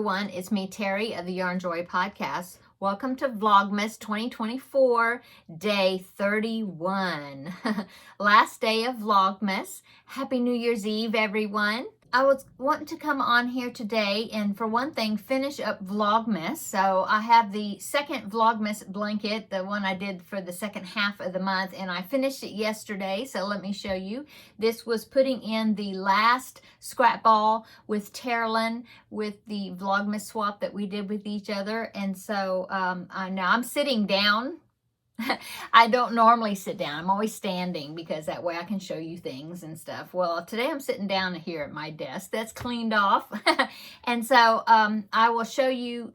everyone, it's me, Terry of the Yarnjoy podcast. Welcome to Vlogmas 2024, day 31. Last day of Vlogmas. Happy New Year's Eve, everyone. I was wanting to come on here today and, for one thing, finish up Vlogmas. So I have the second Vlogmas blanket, the one I did for the second half of the month, and I finished it yesterday. So let me show you. This was putting in the last scrap ball with Terri with the Vlogmas swap that we did with each other. And so now I'm sitting down. I don't normally sit down. I'm always standing because that way I can show you things and stuff. Well, today I'm sitting down here at my desk. That's cleaned off. And so I will show you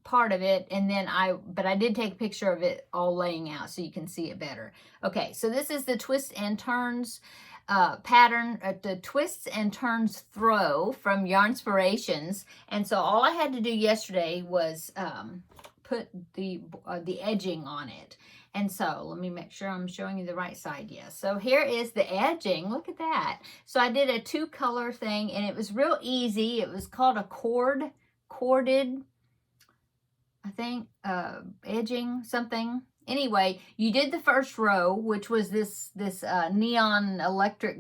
part of it, and then but I did take a picture of it all laying out so you can see it better. Okay, so this is the twists and turns pattern, the twists and turns throw from Yarnspirations. And so all I had to do yesterday was put the edging on it. And so let me make sure I'm showing you the right side. Yes. So here is the edging. Look at that. So I did a 2-color thing, and it was real easy. It was called a corded, I think, edging something. Anyway, you did the first row, which was this neon electric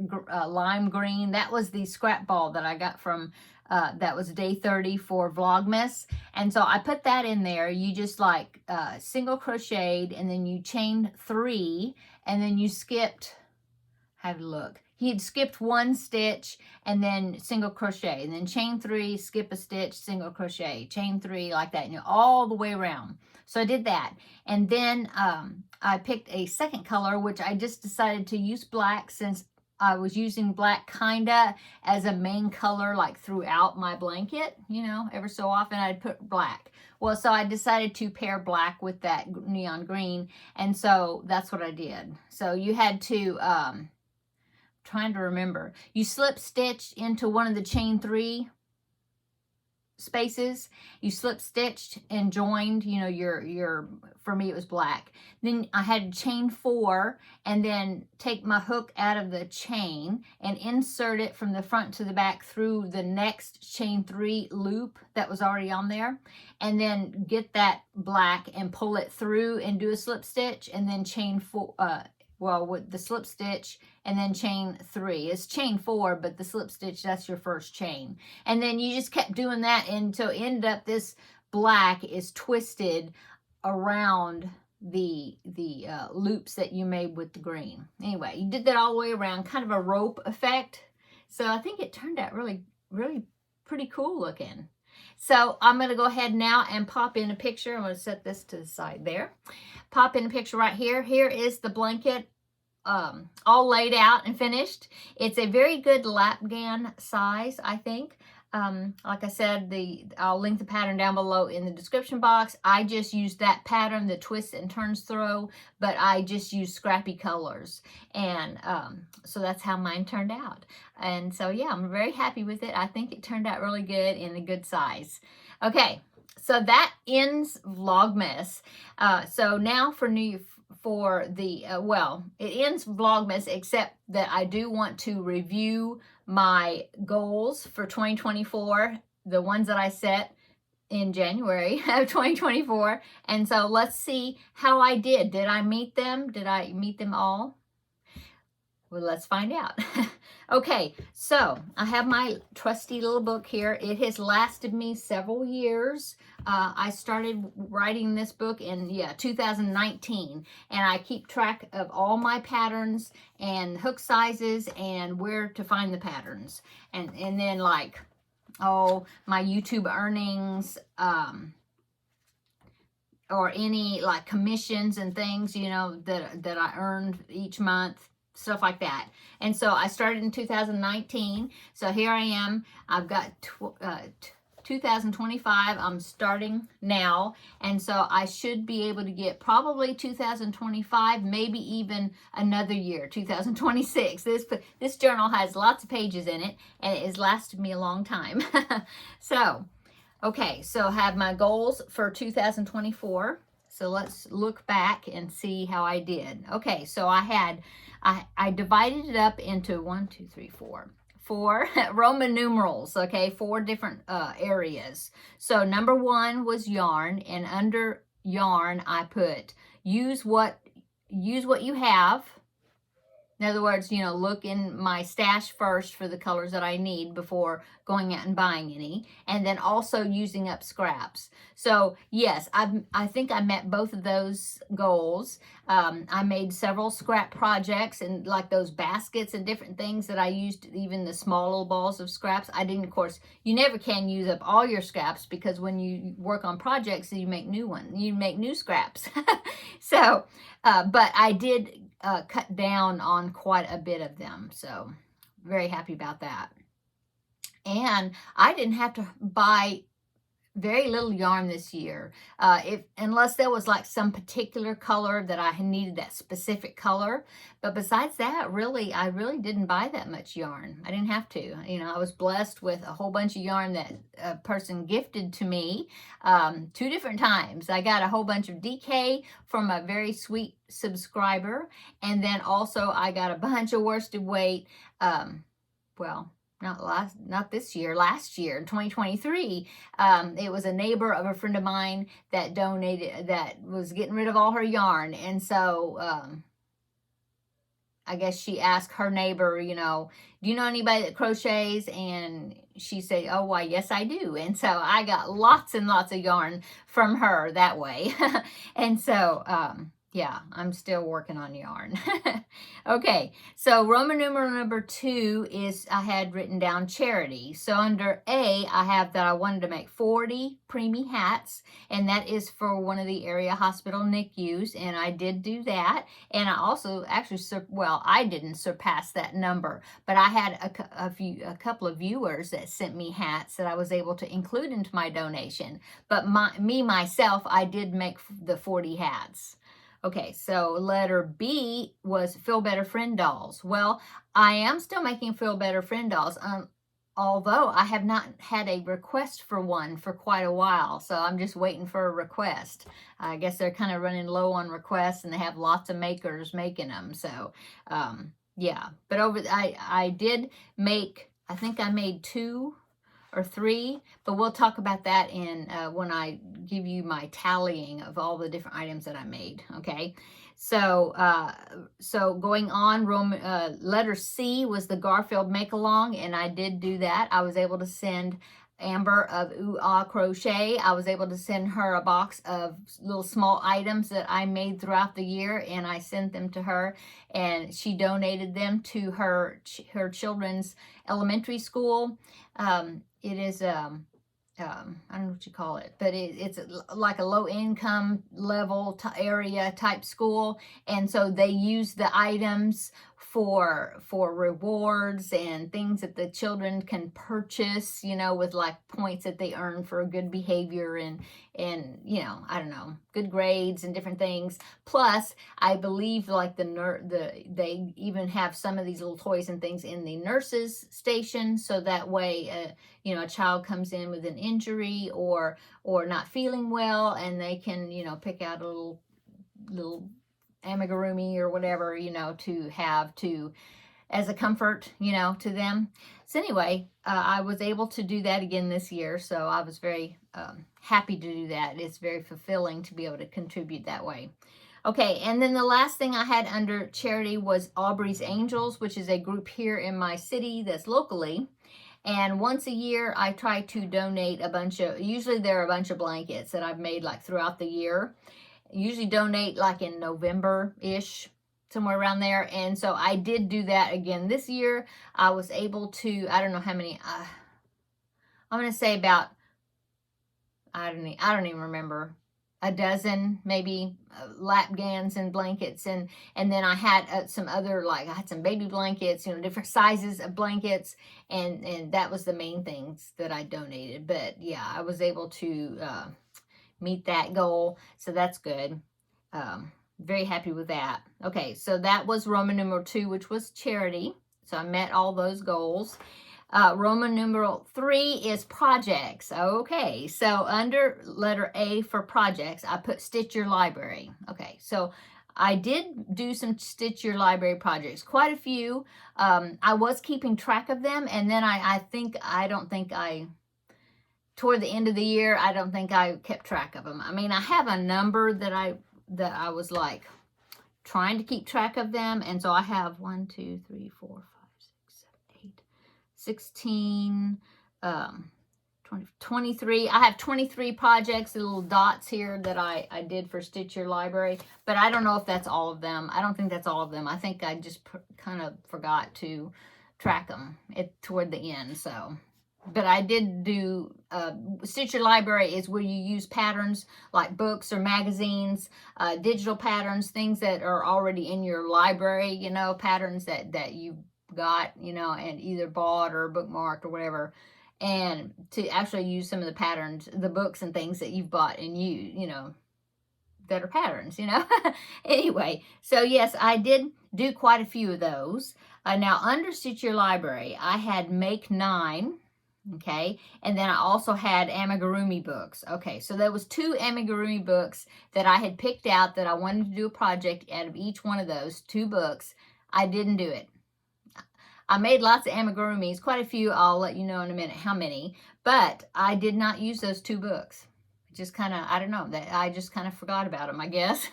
lime green. That was the scrap ball that I got from that was day 30 for Vlogmas. And so I put that in there. You just like single crocheted, and then you chained 3, and then you skipped, have a look. He'd skipped 1 stitch and then single crochet, and then chain 3, skip a stitch, single crochet, chain 3, like that, all the way around. So I did that. And then I picked a second color, which I just decided to use black, since I was using black kinda as a main color like throughout my blanket, every so often I'd put black. Well, so I decided to pair black with that neon green, and so that's what I did. So you had to, trying to remember, you slip stitched into one of the chain 3 spaces. You slip stitched and joined, your for me it was black. Then I had to chain 4 and then take my hook out of the chain and insert it from the front to the back through the next chain 3 loop that was already on there, and then get that black and pull it through and do a slip stitch, and then chain 4, with the slip stitch, and then chain 3. It's chain 4, but the slip stitch, that's your first chain. And then you just kept doing that until it ended up this black is twisted around the loops that you made with the green. Anyway, you did that all the way around, kind of a rope effect. So I think it turned out really, really pretty cool looking. So I'm going to go ahead now and pop in a picture. I'm going to set this to the side there. Pop in a picture right here. Here is the blanket all laid out and finished. It's a very good lapgan size, I think. Like I said, I'll link the pattern down below in the description box. I just used that pattern, the twists and turns throw, but I just used scrappy colors. And so that's how mine turned out. And so, yeah, I'm very happy with it. I think it turned out really good in a good size. Okay, so that ends Vlogmas. So now it ends Vlogmas, except that I do want to review my goals for 2024, the ones that I set in January of 2024. And so let's see how I did. Did I meet them? Did I meet them all? Well, let's find out. Okay, so I have my trusty little book here. It has lasted me several years. I started writing this book in 2019, and I keep track of all my patterns and hook sizes and where to find the patterns, and then my YouTube earnings, or any like commissions and things that I earned each month. Stuff like that. And so I started in 2019. So here I am. I've got 2025. I'm starting now. And so I should be able to get probably 2025, maybe even another year, 2026. This journal has lots of pages in it, and it has lasted me a long time. So, okay. So I have my goals for 2024. So let's look back and see how I did. Okay, so I divided it up into 1, 2, 3, 4, four Roman numerals, okay, 4 different areas. So number 1 was yarn, and under yarn I put use what you have. In other words, you know, look in my stash first for the colors that I need before going out and buying any, and then also using up scraps. So yes, I think I met both of those goals. I made several scrap projects, and like those baskets and different things that I used, even the small little balls of scraps. I didn't, of course, you never can use up all your scraps, because when you work on projects, you make new ones, you make new scraps. So, but I did cut down on quite a bit of them. So very happy about that. And I didn't have to buy very little yarn this year, unless there was like some particular color that I needed, that specific color. But besides that, really, I really didn't buy that much yarn. I didn't have to. You know, I was blessed with a whole bunch of yarn that a person gifted to me 2 different times. I got a whole bunch of DK from a very sweet subscriber, and then also I got a bunch of worsted weight. Well, not this year, last year, in 2023, it was a neighbor of a friend of mine that donated, that was getting rid of all her yarn. And so, I guess she asked her neighbor, you know, do you know anybody that crochets? And she said, oh, why, yes, I do. And so I got lots and lots of yarn from her that way. And so, yeah, I'm still working on yarn. Okay, so Roman numeral number 2 is, I had written down charity. So under A, I have that I wanted to make 40 preemie hats, and that is for one of the area hospital NICUs, and I did do that. And I also actually, well, I didn't surpass that number, but I had a couple of viewers that sent me hats that I was able to include into my donation. But myself, I did make the 40 hats. Okay, so letter B was Feel Better Friend dolls. Well, I am still making Feel Better Friend dolls, although I have not had a request for one for quite a while. So I'm just waiting for a request. I guess they're kind of running low on requests, and they have lots of makers making them. So, yeah. But I did make, I think I made 2 or 3, but we'll talk about that in when I give you my tallying of all the different items that I made. Okay, so so going on, letter C was the Garfield make along, and I did do that. I was able to send Amber of Ooh Ah Crochet. I was able to send her a box of little small items that I made throughout the year, and I sent them to her, and she donated them to her children's elementary school. It is, I don't know what you call it, but it's like a low income level area type school. And so they use the items for rewards and things that the children can purchase, you know, with like points that they earn for good behavior and you know, I don't know, good grades and different things. Plus, I believe like they even have some of these little toys and things in the nurses station, so that way, you know, a child comes in with an injury or not feeling well, and they can, you know, pick out a little amigurumi or whatever, you know, to have as a comfort, you know, to them. So anyway, I was able to do that again this year, so I was very happy to do that. It's very fulfilling to be able to contribute that way. Okay, and then the last thing I had under charity was Aubrey's Angels, which is a group here in my city that's locally. And once a year, I try to donate usually there are a bunch of blankets that I've made like throughout the year. Usually donate like in November-ish, somewhere around there. And so I did do that again this year. I was able to, I don't know how many, I'm going to say about, I don't even remember, a dozen maybe lap gowns and blankets. And then I had some other, like I had some baby blankets, you know, different sizes of blankets. And that was the main things that I donated. But yeah, I was able to meet that goal, so that's good. Very happy with that. Okay, so that was Roman numeral 2, which was charity. So I met all those goals. Roman numeral 3 is projects. Okay, so under letter A for projects, I put Stitch Your Library. Okay, so I did do some Stitch Your Library projects, quite a few. I was keeping track of them, and then toward the end of the year, I don't think I kept track of them. I mean, I have a number that I was like trying to keep track of them, and so I have 1, 2, 3, 4, 5, 6, 7, 8, 16, 23. I have 23 projects, the little dots here that I did for Stitch Your Library, but I don't know if that's all of them. I don't think that's all of them. I think I just kind of forgot to track them toward the end, so. But I did do, Stitch Your Library is where you use patterns like books or magazines, digital patterns, things that are already in your library, you know, patterns that you got, you know, and either bought or bookmarked or whatever. And to actually use some of the patterns, the books and things that you've bought and you know, that are patterns, you know. Anyway, so yes, I did do quite a few of those. Now, under Stitch Your Library, I had Make 9. Okay, and then I also had amigurumi books. Okay, so there was 2 amigurumi books that I had picked out that I wanted to do a project out of each one of those 2 books. I didn't do it. I made lots of amigurumis, quite a few. I'll let you know in a minute how many, but I did not use those 2 books. Just kind of, I don't know, that I just kind of forgot about them, I guess.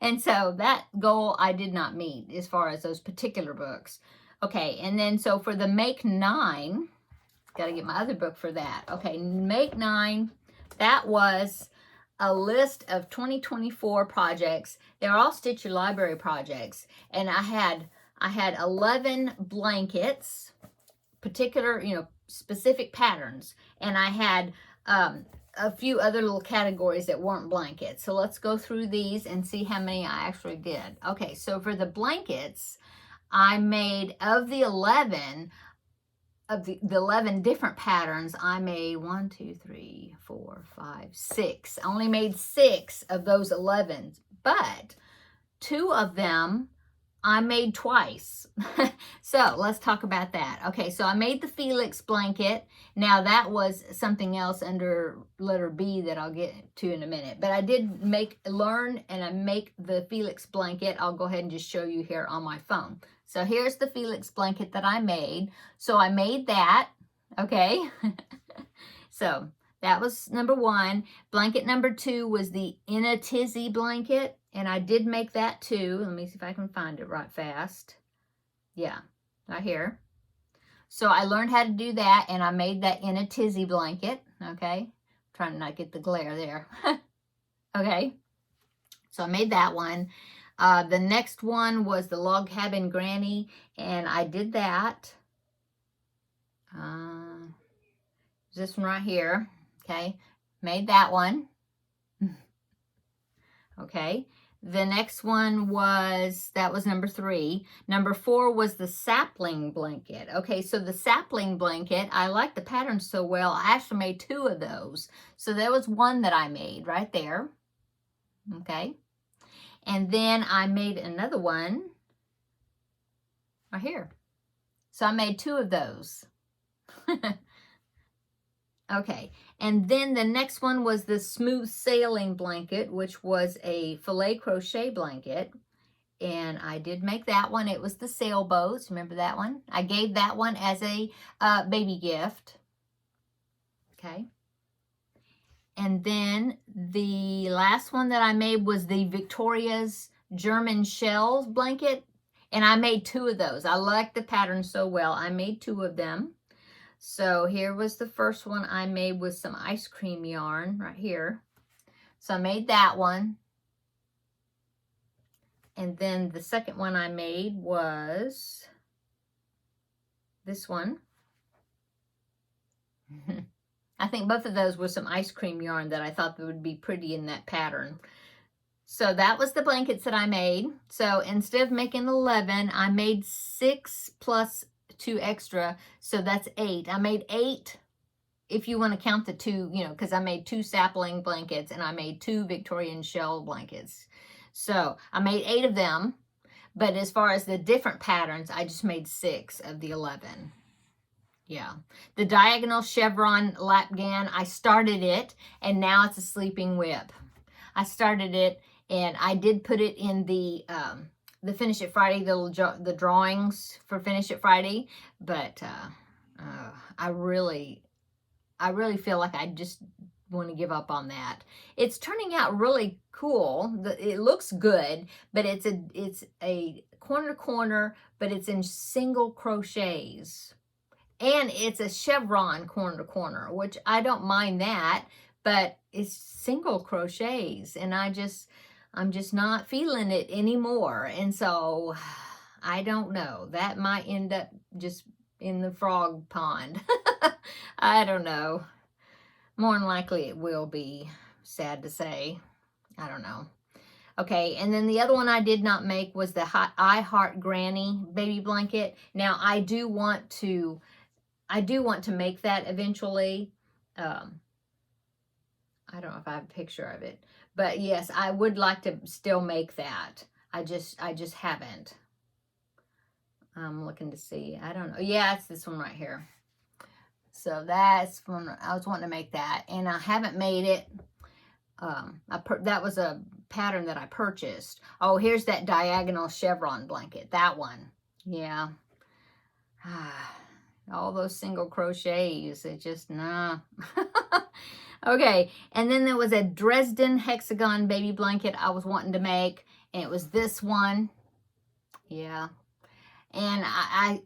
And so that goal I did not meet as far as those particular books. Okay, and then so for the Make 9, got to get my other book for that. Okay, Make 9, that was a list of 2024 projects. They're all Stitch Your Library projects. And I had 11 blankets, particular, you know, specific patterns. And I had a few other little categories that weren't blankets. So let's go through these and see how many I actually did. Okay, so for the blankets, I made, of the 11, of the 11 different patterns, I made 1, 2, 3, 4, 5, 6. I only made 6 of those 11, but 2 of them I made twice. So let's talk about that. Okay, so I made the Felix blanket. Now that was something else under letter B that I'll get to in a minute. But I did learn and I make the Felix blanket. I'll go ahead and just show you here on my phone. So here's the Felix blanket that I made. So I made that, okay? So that was number 1. Blanket number 2 was the In a Tizzy blanket. And I did make that too. Let me see if I can find it right fast. Yeah, right here. So I learned how to do that, and I made that In a Tizzy blanket, okay? Trying to not get the glare there. Okay, so I made that one. The next one was the Log Cabin Granny, and I did that. This one right here, okay? Made that one. Okay. The next one was, that was number 3. Number 4 was the sapling blanket. Okay, so the sapling blanket, I like the pattern so well, I actually made 2 of those. So there was one that I made right there. Okay. And then I made another one right here. So I made 2 of those. Okay, and then the next one was the Smooth Sailing blanket, which was a filet crochet blanket. And I did make that one. It was the sailboats. Remember that one? I gave that one as a baby gift. Okay. And then the last one that I made was the Victoria's German Shells blanket. And I made 2 of those. I liked the pattern so well. I made 2 of them. So here was the first one I made with some ice cream yarn right here. So I made that one. And then the second one I made was this one. I think both of those were some ice cream yarn that I thought that would be pretty in that pattern. So that was the blankets that I made. So instead of making 11, I made 6 plus 2 extra, so that's 8. I made 8 if you want to count the 2, you know, because I made 2 sapling blankets and I made 2 Victorian shell blankets. So I made 8 of them, but as far as the different patterns, I just made 6 of the 11. Yeah. The diagonal chevron lapgan, I started it and now it's a sleeping whip. I started it And I did put it in the Finish It Friday, the drawings for Finish It Friday, but I really feel like I just want to give up on that. It's turning out really cool. It looks good, but it's a corner to corner, but it's in single crochets. And it's a chevron corner to corner, which I don't mind that, but it's single crochets, and I'm just not feeling it anymore. And so I don't know. That might end up just in the frog pond. I don't know. More than likely it will be, sad to say. I don't know. Okay, and then the other one I did not make was the I Heart Granny baby blanket. Now I do want to make that eventually. I don't know if I have a picture of it, but yes, I would like to still make that. I just haven't. I'm looking to see. I don't know. Yeah, it's this one right here. So that's when I was wanting to make that, and I haven't made it. That was a pattern that I purchased. Oh, here's that diagonal chevron blanket. That one. Yeah. All those single crochets. It just, nah. Okay. And then there was a Dresden hexagon baby blanket I was wanting to make. And it was this one. Yeah. And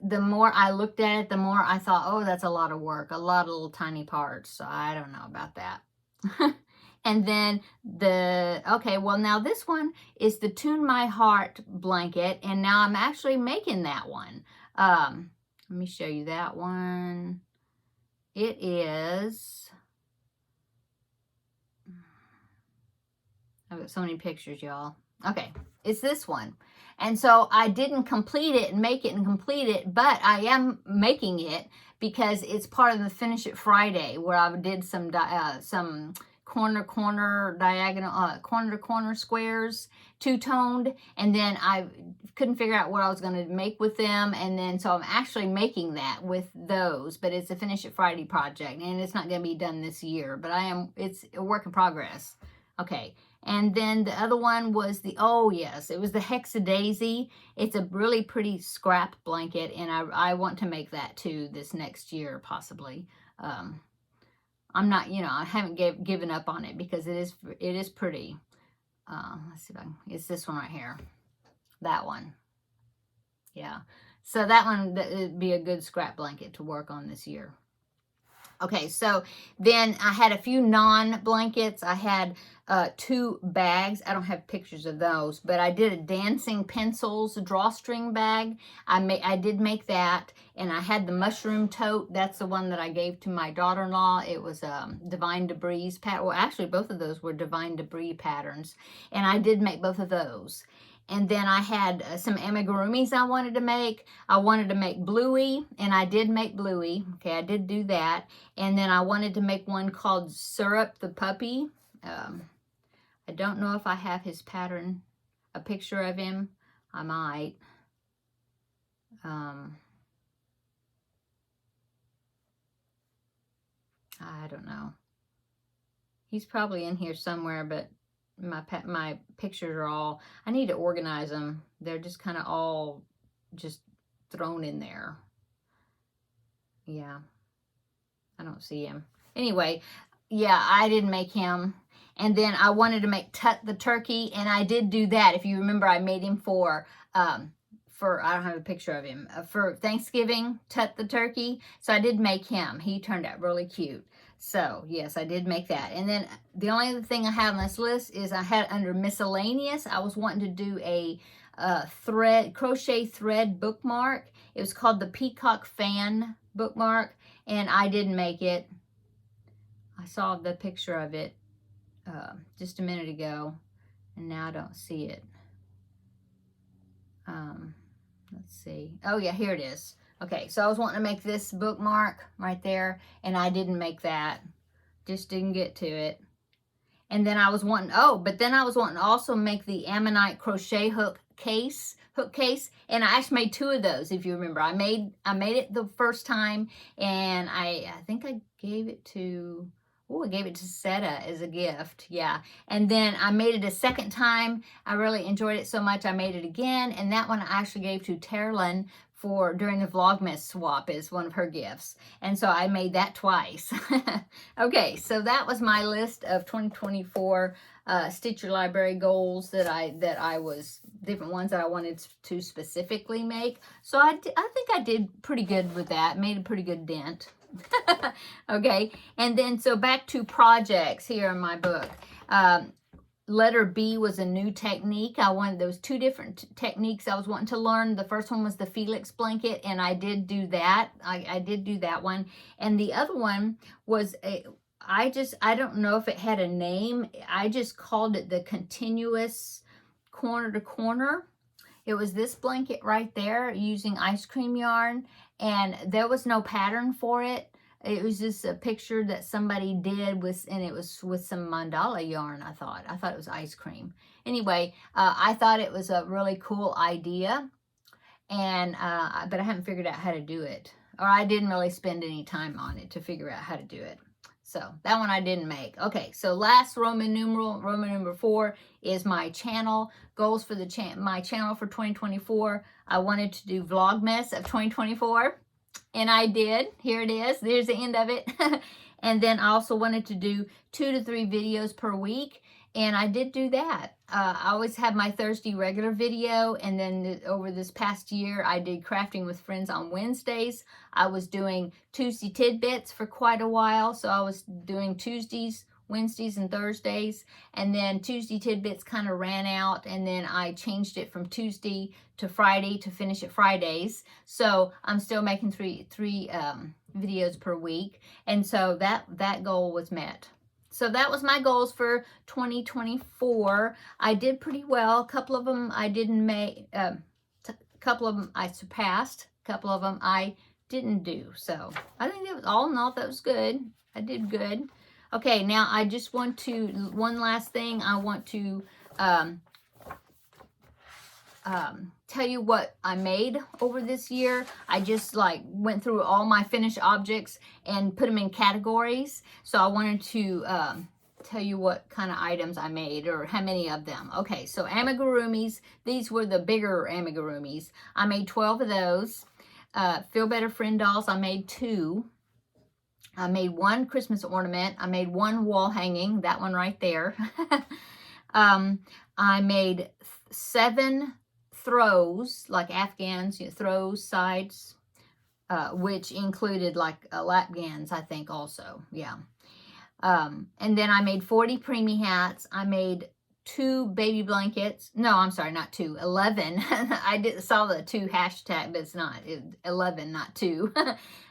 the more I looked at it, the more I thought, oh, that's a lot of work. A lot of little tiny parts. So I don't know about that. And then okay, well, now this one is the Tune My Heart blanket. And now I'm actually making that one. Let me show you that one. It is, I've got so many pictures, y'all. Okay, it's this one. And so I didn't complete it and make it and complete it, but I am making it because it's part of the Finish It Friday, where I did some corner diagonal, corner to corner squares, two-toned, and then I couldn't figure out what I was going to make with them, and then so I'm actually making that with those, but it's a Finish It Friday project, and it's not going to be done this year, but it's a work in progress. Okay, and then the other one was oh yes, it was the Hexadaisy. It's a really pretty scrap blanket, and I want to make that too this next year, possibly. I'm not, I haven't given up on it because it is pretty. Let's see if it's this one right here. That one. Yeah. So that one would be a good scrap blanket to work on this year. Okay, so then I had a few non-blankets. I had 2 bags. I don't have pictures of those, but I did a Dancing Pencils drawstring bag. I did make that, and I had the mushroom tote. That's the one that I gave to my daughter-in-law. It was Divine Debris pattern. Well, actually, both of those were Divine Debris patterns, and I did make both of those. And then I had some amigurumis I wanted to make. I wanted to make Bluey, and I did make Bluey. Okay, I did do that. And then I wanted to make one called Syrup the Puppy. I don't know if I have his pattern, a picture of him. I might. I don't know. He's probably in here somewhere, but my pictures are all, I need to organize them. They're just kind of all just thrown in there. Yeah. I don't see him. Anyway, yeah, I didn't make him. And then I wanted to make Tut the turkey, and I did do that. If you remember, I made him for I don't have a picture of him, for Thanksgiving, Tut the turkey. So I did make him. He turned out really cute. So, yes, I did make that. And then the only other thing I had on this list is I had under miscellaneous, I was wanting to do a crochet thread bookmark. It was called the Peacock Fan bookmark, and I didn't make it. I saw the picture of it just a minute ago, and now I don't see it. Let's see. Oh, yeah, here it is. Okay, so I was wanting to make this bookmark right there, and I didn't make that. Just didn't get to it. And then I was wanting, but then I was wanting to also make the Ammonite crochet hook case, and I actually made 2 of those, if you remember. I made it the first time, and I think I gave it to Oh, I gave it to Seta as a gift. Yeah. And then I made it a second time. I really enjoyed it so much. I made it again. And that one I actually gave to Terlin for during the Vlogmas swap as one of her gifts. And so I made that twice. Okay, so that was my list of 2024 Stitch Your Library goals that I was, different ones that I wanted to specifically make. So I think I did pretty good with that. Made a pretty good dent. Okay, and then so back to projects here in my book. Letter B was a new technique. There was two different techniques I was wanting to learn. The first one was the Felix blanket, and I did do that. I did do that one. And the other one was I don't know if it had a name. I just called it the continuous corner to corner. It was this blanket right there using ice cream yarn, and there was no pattern for it. It was just a picture that somebody did and it was with some mandala yarn, I thought. it was ice cream. Anyway, I thought it was a really cool idea, and but I haven't figured out how to do it. Or I didn't really spend any time on it to figure out how to do it. So that one I didn't make. Okay, so last Roman number 4 is my channel. Goals for my channel for 2024. I wanted to do Vlogmas of 2024. And I did. Here it is. There's the end of it. And then I also wanted to do 2 to 3 videos per week. And I did do that. I always have my Thursday regular video. And then over this past year, I did Crafting with Friends on Wednesdays. I was doing Tuesday Tidbits for quite a while. So I was doing Tuesdays, Wednesdays, and Thursdays. And then Tuesday Tidbits kind of ran out. And then I changed it from Tuesday to Friday to finish at Fridays. So I'm still making three videos per week. And so that goal was met. So that was my goals for 2024. I did pretty well. A couple of them I didn't make, a couple of them I surpassed. A couple of them I didn't do. So I think that was, all in all, that was good. I did good. Okay, now I just want to, one last thing, I want to tell you what I made over this year. I just went through all my finished objects and put them in categories. So I wanted to tell you what kind of items I made or how many of them. Okay, so amigurumis, these were the bigger amigurumis. I made 12 of those. Feel Better Friend dolls, I made 2. I made 1 Christmas ornament. I made 1 wall hanging, that one right there. I made 7 throws, like Afghans, throws, sides, which included lap gans, I think also, yeah. And then I made 40 preemie hats. I made 2 baby blankets. No, I'm sorry, not 2, 11. I saw the 2 hashtag, but it's not, 11, not 2.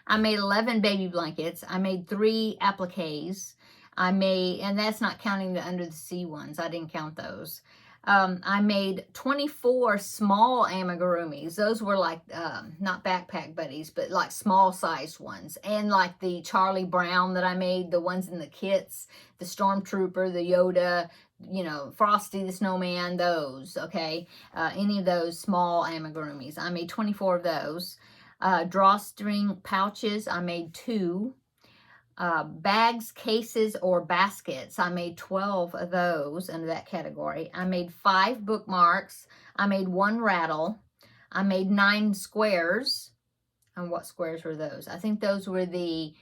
I made 11 baby blankets. I made 3 appliques. And that's not counting the under the sea ones. I didn't count those. I made 24 small amigurumis. Those were not backpack buddies, but small sized ones. And the Charlie Brown that I made, the ones in the kits, the Stormtrooper, the Yoda, Frosty the Snowman, those, okay? Any of those small amigurumis. I made 24 of those. Drawstring pouches, I made 2. Bags, cases, or baskets, I made 12 of those under that category. I made 5 bookmarks. I made 1 rattle. I made 9 squares. And what squares were those? I think those were the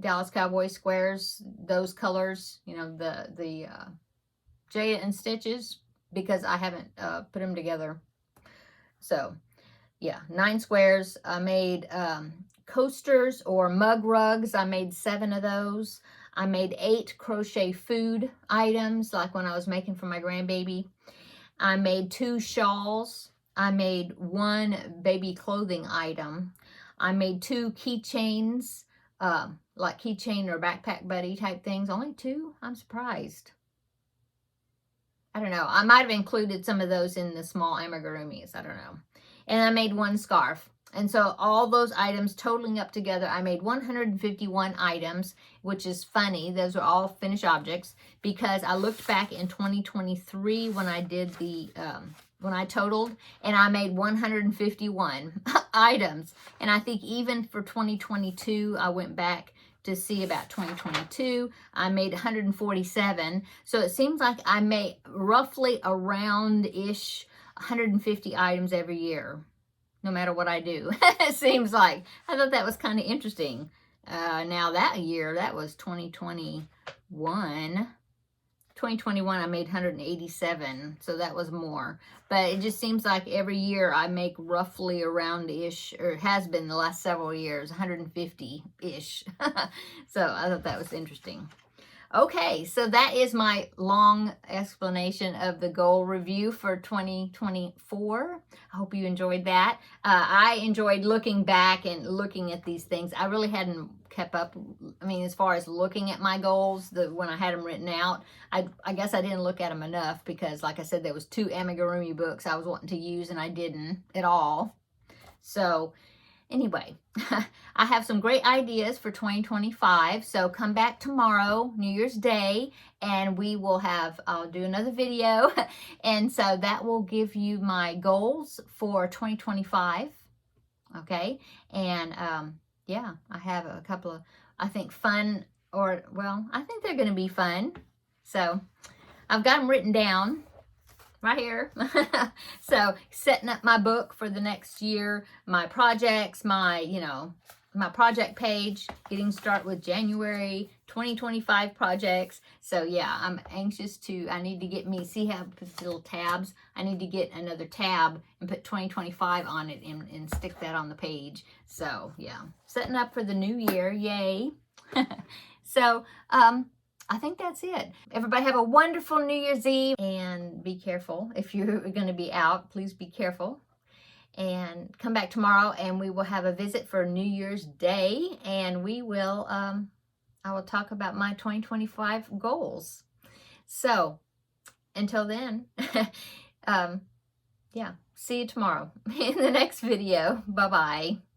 Dallas Cowboy squares, those colors, the Jada and Stitches, because I haven't put them together. So, yeah, 9 squares. I made coasters or mug rugs. I made 7 of those. I made 8 crochet food items, like when I was making for my grandbaby. I made 2 shawls. I made 1 baby clothing item. I made 2 keychains, like keychain or backpack buddy type things. Only 2? I'm surprised. I don't know. I might have included some of those in the small amigurumis. I don't know. And I made 1 scarf. And so all those items totaling up together, I made 151 items, which is funny. Those are all finished objects because I looked back in 2023 when I did the, when I totaled, and I made 151 items. And I think even for 2022, I went back to see about 2022, I made 147. So it seems like I made roughly around-ish 150 items every year, no matter what I do. It seems like. I thought that was kind of interesting. Now that year, that was 2021. 2021, I made 187, so that was more. But it just seems like every year I make roughly around-ish, or it has been the last several years, 150-ish. So I thought that was interesting. Okay, so that is my long explanation of the goal review for 2024. I hope you enjoyed that. I enjoyed looking back and looking at these things. I really hadn't kept up. I mean, as far as looking at my goals, when I had them written out, I guess I didn't look at them enough because, like I said, there was 2 amigurumi books I was wanting to use and I didn't at all. So anyway, I have some great ideas for 2025. So come back tomorrow, New Year's Day, and I'll do another video. And so that will give you my goals for 2025. Okay. And, yeah, I have a couple of, I think I think they're going to be fun. So I've got them written down right here. So setting up my book for the next year, my projects, my project page, getting started with January 2025 projects. So yeah, I'm anxious I need to see how I put the little tabs. I need to get another tab and put 2025 on it and stick that on the page. So yeah, setting up for the new year, yay. So, I think that's it. Everybody have a wonderful New Year's Eve, and be careful. If you're going to be out, please be careful. And come back tomorrow, and we will have a visit for New Year's Day, and I will talk about my 2025 goals. So until then, yeah, see you tomorrow in the next video. Bye-bye.